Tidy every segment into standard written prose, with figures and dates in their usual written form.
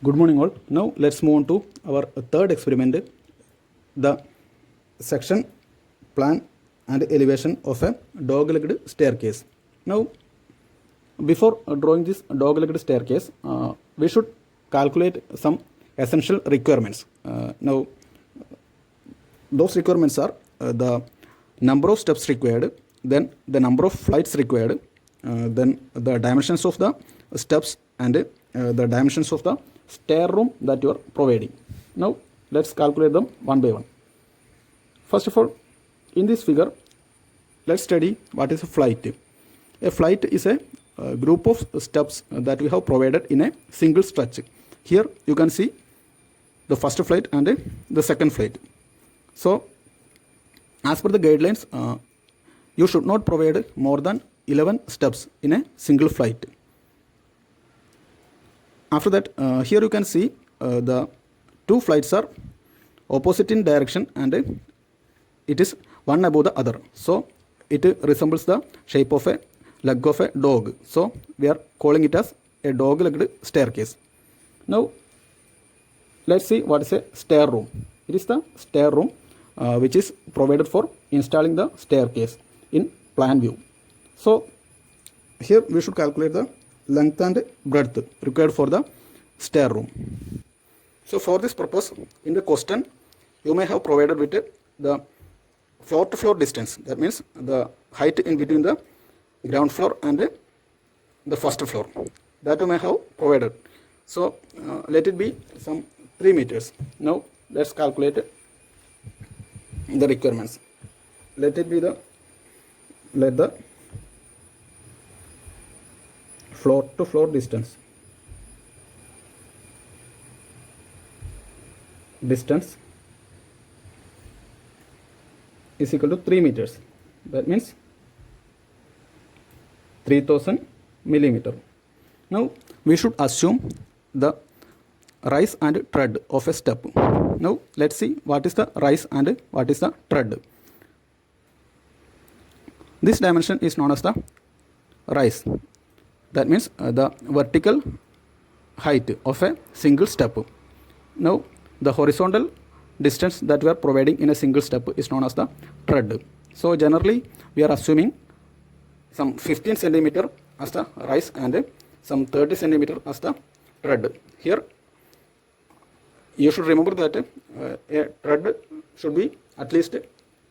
Good morning all. Now let's move on to our third experiment, the section, plan and elevation of a dog-legged staircase. Now before drawing this dog-legged staircase, we should calculate some essential requirements. Now those requirements are the number of steps required, then the number of flights required, then the dimensions of the steps and the dimensions of the stair room that you are providing. Now let's calculate them one by one. First of all, in this figure, let's study what is a flight. A flight is a group of steps that we have provided in a single stretch. Here you can see the first flight and the second flight. So as per the guidelines, you should not provide more than 11 steps in a single flight. After that, here you can see the two flights are opposite in direction and it is one above the other. So it resembles the shape of a leg of a dog. So we are calling it as a dog-legged staircase. Now let's see what is a stair room. It is the stair room which is provided for installing the staircase in plan view. So here we should calculate the length and breadth required for the stair room. So for this purpose, in the question you may have provided with the floor to floor distance, that means the height in between the ground floor and the first floor, that you may have provided. So let it be some 3 meters. Now let's calculate the requirements. Let it be the floor to floor distance is equal to 3 meters. That means 3000 millimeter. Now we should assume the rise and tread of a step. Now let's see what is the rise and what is the tread. This dimension is known as the rise. That means the vertical height of a single step. Now the horizontal distance that we are providing in a single step is known as the tread. So generally we are assuming some 15 centimeter as the rise and some 30 centimeter as the tread. Here you should remember that a tread should be at least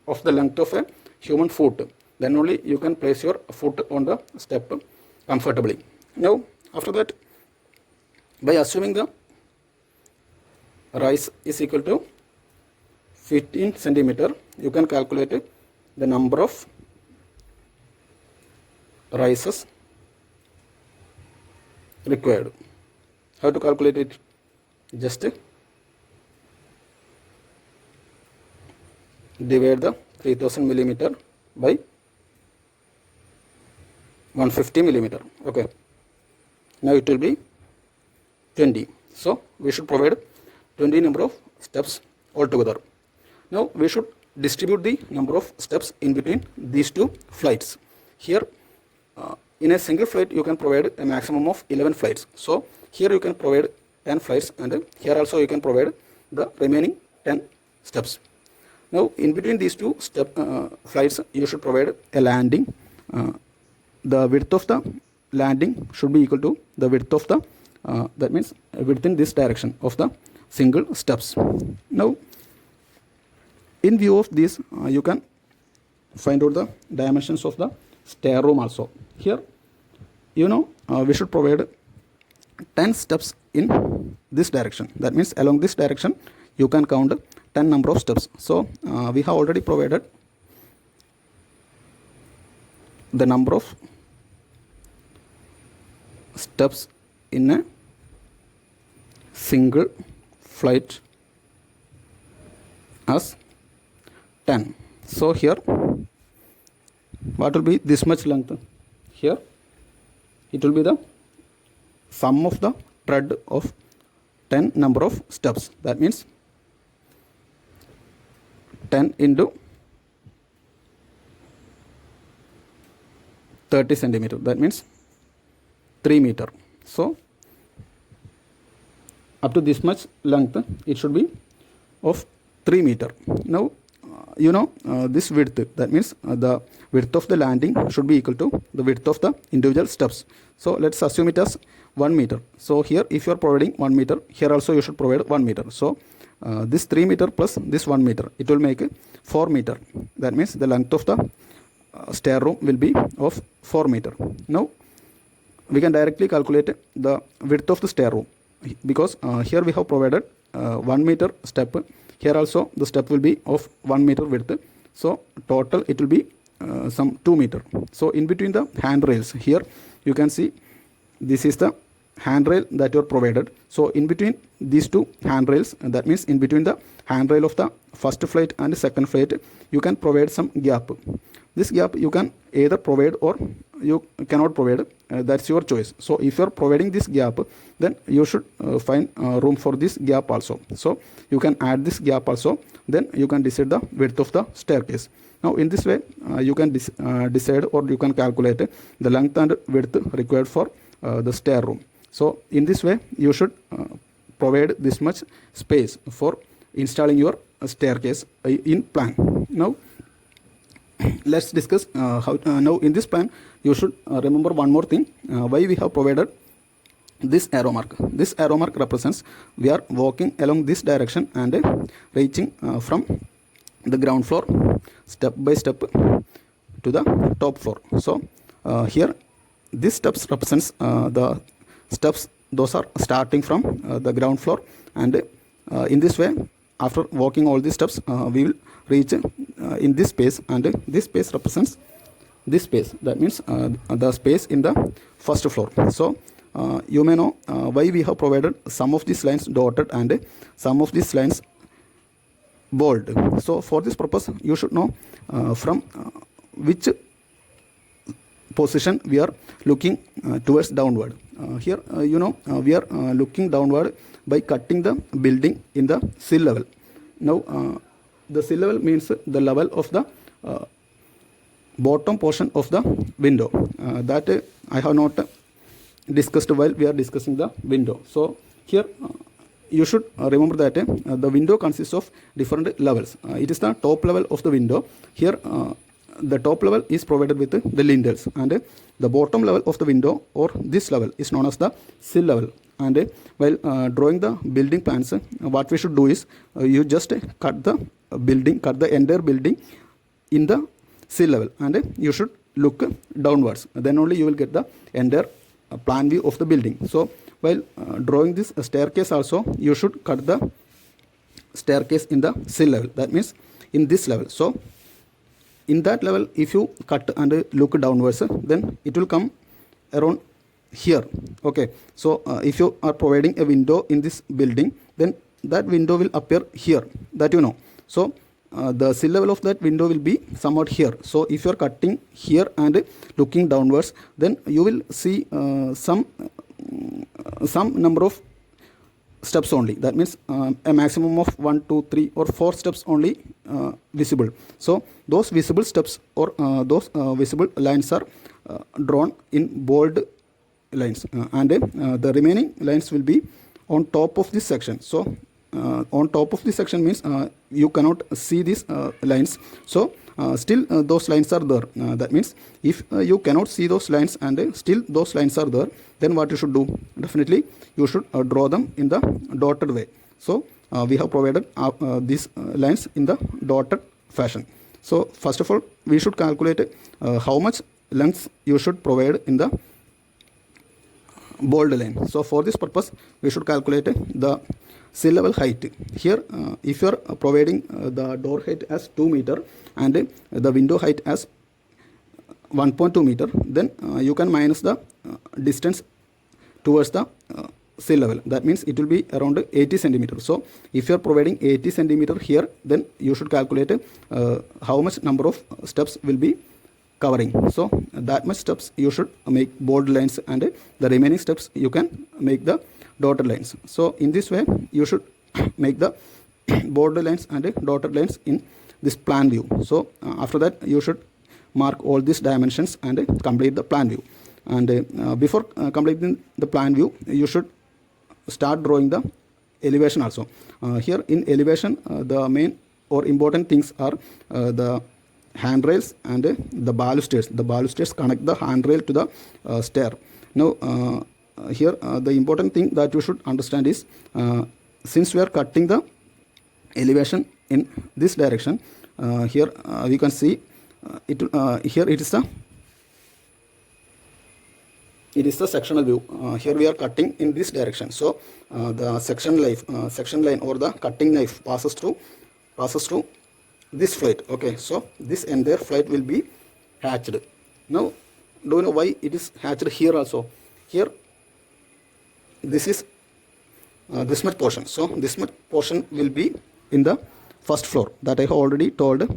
of the length of a human foot. Then only you can place your foot on the step comfortably. Now after that, by assuming the rise is equal to 15 centimeter, you can calculate the number of rises required. How to calculate it? Just divide the 3000 millimeter by 150 millimeter. Okay, now it will be 20. So we should provide 20 number of steps altogether. Now we should distribute the number of steps in between these two flights. Here in a single flight you can provide a maximum of 11 flights. So here you can provide 10 flights and here also you can provide the remaining 10 steps. Now in between these two flights you should provide a landing. The width of the landing should be equal to the width of the that means within this direction of the single steps. Now in view of this you can find out the dimensions of the stair room also. Here we should provide 10 steps in this direction. That means along this direction you can count 10 number of steps. So we have already provided the number of steps in a single flight as 10. So here what will be this much length? Here it will be the sum of the tread of 10 number of steps. That means 10 into 30 centimeter. That means 3 meter. So up to this much length, it should be of 3 meter. Now this width, that means the width of the landing should be equal to the width of the individual steps. So let's assume it as 1 meter. So here if you are providing 1 meter, here also you should provide 1 meter. So this 3 meter plus this 1 meter, it will make 4 meter. That means the length of the stair room will be of 4 meter. Now we can directly calculate the width of the stair room, because here we have provided 1 meter step. Here also the step will be of 1 meter width. So total it will be some 2 meter. So in between the handrails, here you can see this is the handrail that you are provided. So in between these two handrails, that means in between the handrail of the first flight and second flight, you can provide some gap. This gap you can either provide or you cannot provide. That's your choice. So if you are providing this gap, then you should find room for this gap also. So you can add this gap also. Then you can decide the width of the staircase. Now in this way you can decide, or you can calculate the length and width required for the stair room. So in this way you should provide this much space for installing your staircase in plan. Now let's discuss how now in this plan you should remember one more thing, why we have provided this arrow mark. This arrow mark represents we are walking along this direction and reaching from the ground floor step by step to the top floor. So here these steps represents the steps, those are starting from the ground floor, and in this way after walking all these steps we will reach in this space, and this space represents this space, that means the space in the first floor. So you may know why we have provided some of these lines dotted and some of these lines bold. So for this purpose you should know from which position we are looking towards downward. Here we are looking downward by cutting the building in the sill level. Now the sill level means the level of the bottom portion of the window. That I have not discussed while we are discussing the window. So here you should remember that the window consists of different levels. It is the top level of the window. Here the top level is provided with the lintels, and the bottom level of the window, or this level, is known as the sill level. And while drawing the building plans, what we should do is you just cut the entire building in the sill level, and you should look downwards. Then only you will get the entire plan view of the building. So while drawing this staircase also, you should cut the staircase in the sill level, that means in this level. So in that level if you cut and look downwards, then it will come around here. Okay, so if you are providing a window in this building, then that window will appear here, that you know. So the sill level of that window will be somewhat here. So if you are cutting here and looking downwards, then you will see some number of steps only. That means a maximum of 1, 2, 3 or 4 steps only visible. So those visible steps or those visible lines are drawn in bold lines, and the remaining lines will be on top of this section. So on top of this section means you cannot see these lines. So still those lines are there. That means if you cannot see those lines and still those lines are there, then what you should do? Definitely you should draw them in the dotted way. So we have provided these lines in the dotted fashion. So first of all we should calculate how much length you should provide in the bold line. So for this purpose we should calculate the sill level height. Here if you are providing the door height as 2 meter and the window height as 1.2 meter, then you can minus the distance towards the sill level. That means it will be around 80 centimeter. So if you are providing 80 centimeter here, then you should calculate how much number of steps will be covering. So that much steps you should make bold lines, and the remaining steps you can make the dotted lines. So in this way you should make the bold lines and dotted lines in this plan view. So after that you should mark all these dimensions and complete the plan view. And before completing the plan view, you should start drawing the elevation also. Here in elevation, the main or important things are the handrails and the balusters. The balusters connect the handrail to the stair. Now here the important thing that you should understand is, since we are cutting the elevation in this direction, here we can see here it is the sectional view. Here we are cutting in this direction, so the section line or the cutting knife passes through this flight. Okay, so this entire flight will be hatched. Now, do you know why it is hatched here also? Here, this is this much portion. So this much portion will be in the first floor. That I have already told.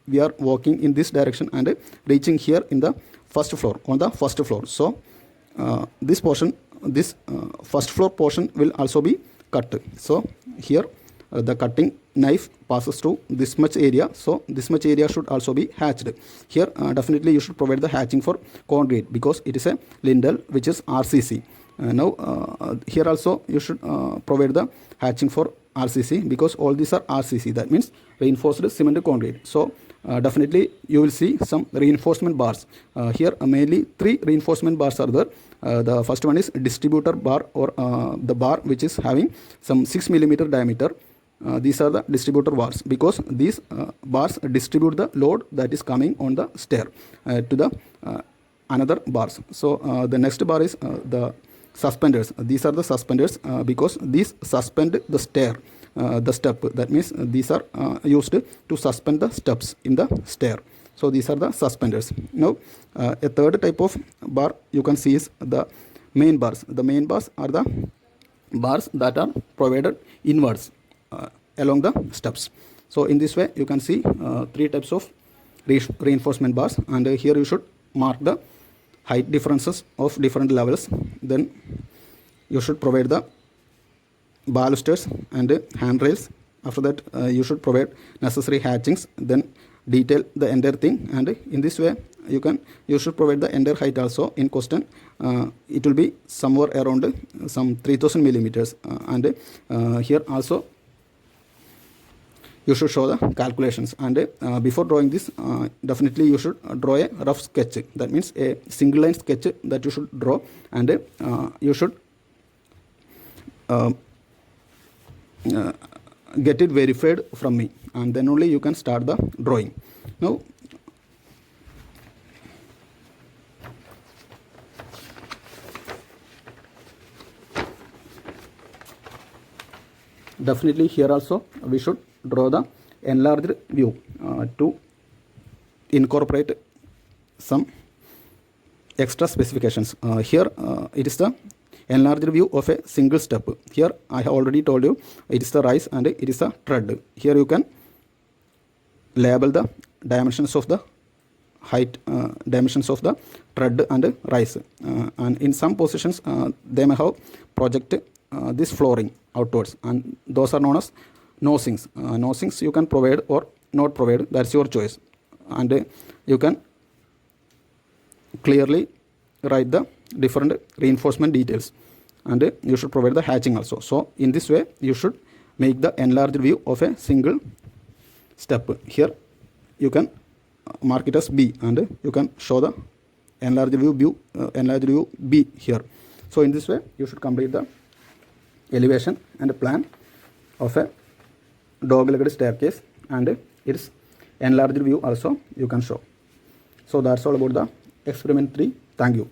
We are walking in this direction and reaching here in the first floor, on the first floor. So this portion, this first floor portion will also be cut. So here the cutting knife passes through this much area, so this much area should also be hatched. Here definitely you should provide the hatching for concrete, because it is a lintel which is RCC. Now here also you should provide the hatching for RCC, because all these are RCC, that means reinforced cement concrete. So definitely you will see some reinforcement bars. Here mainly 3 reinforcement bars are there. The first one is distributor bar, or the bar which is having some 6 millimeter diameter. These are the distributor bars, because these bars distribute the load that is coming on the stair to the another bars. So the next bar is the suspenders. These are the suspenders because these suspend the stair, the step. That means these are used to suspend the steps in the stair. So these are the suspenders. Now a third type of bar you can see is the main bars. The main bars are the bars that are provided inwards along the steps. So in this way you can see 3 types of reinforcement bars, and here you should mark the height differences of different levels. Then you should provide the balusters and handrails. After that you should provide necessary hatchings, then detail the entire thing, and in this way you should provide the entire height also. In question it will be somewhere around some 3000 millimeters, and here also you should show the calculations. And before drawing this, definitely you should draw a rough sketch. That means a single line sketch that you should draw, and you should get it verified from me, and then only you can start the drawing. Now definitely here also we should draw the enlarged view to incorporate some extra specifications. Here it is the enlarged view of a single step. Here I have already told you it is the rise and it is the tread. Here you can label the dimensions of the height, dimensions of the tread and rise, and in some positions they may have project this flooring outwards, and those are known as nosings. Nosings you can provide or not provide, that's your choice, and you can clearly write the different reinforcement details, and you should provide the hatching also. So in this way you should make the enlarged view of a single step. Here you can mark it as B, and you can show the enlarged view B here. So in this way you should complete the elevation and plan of a dog-legged staircase, and its enlarged view also you can show. So that's all about the experiment 3. Thank you.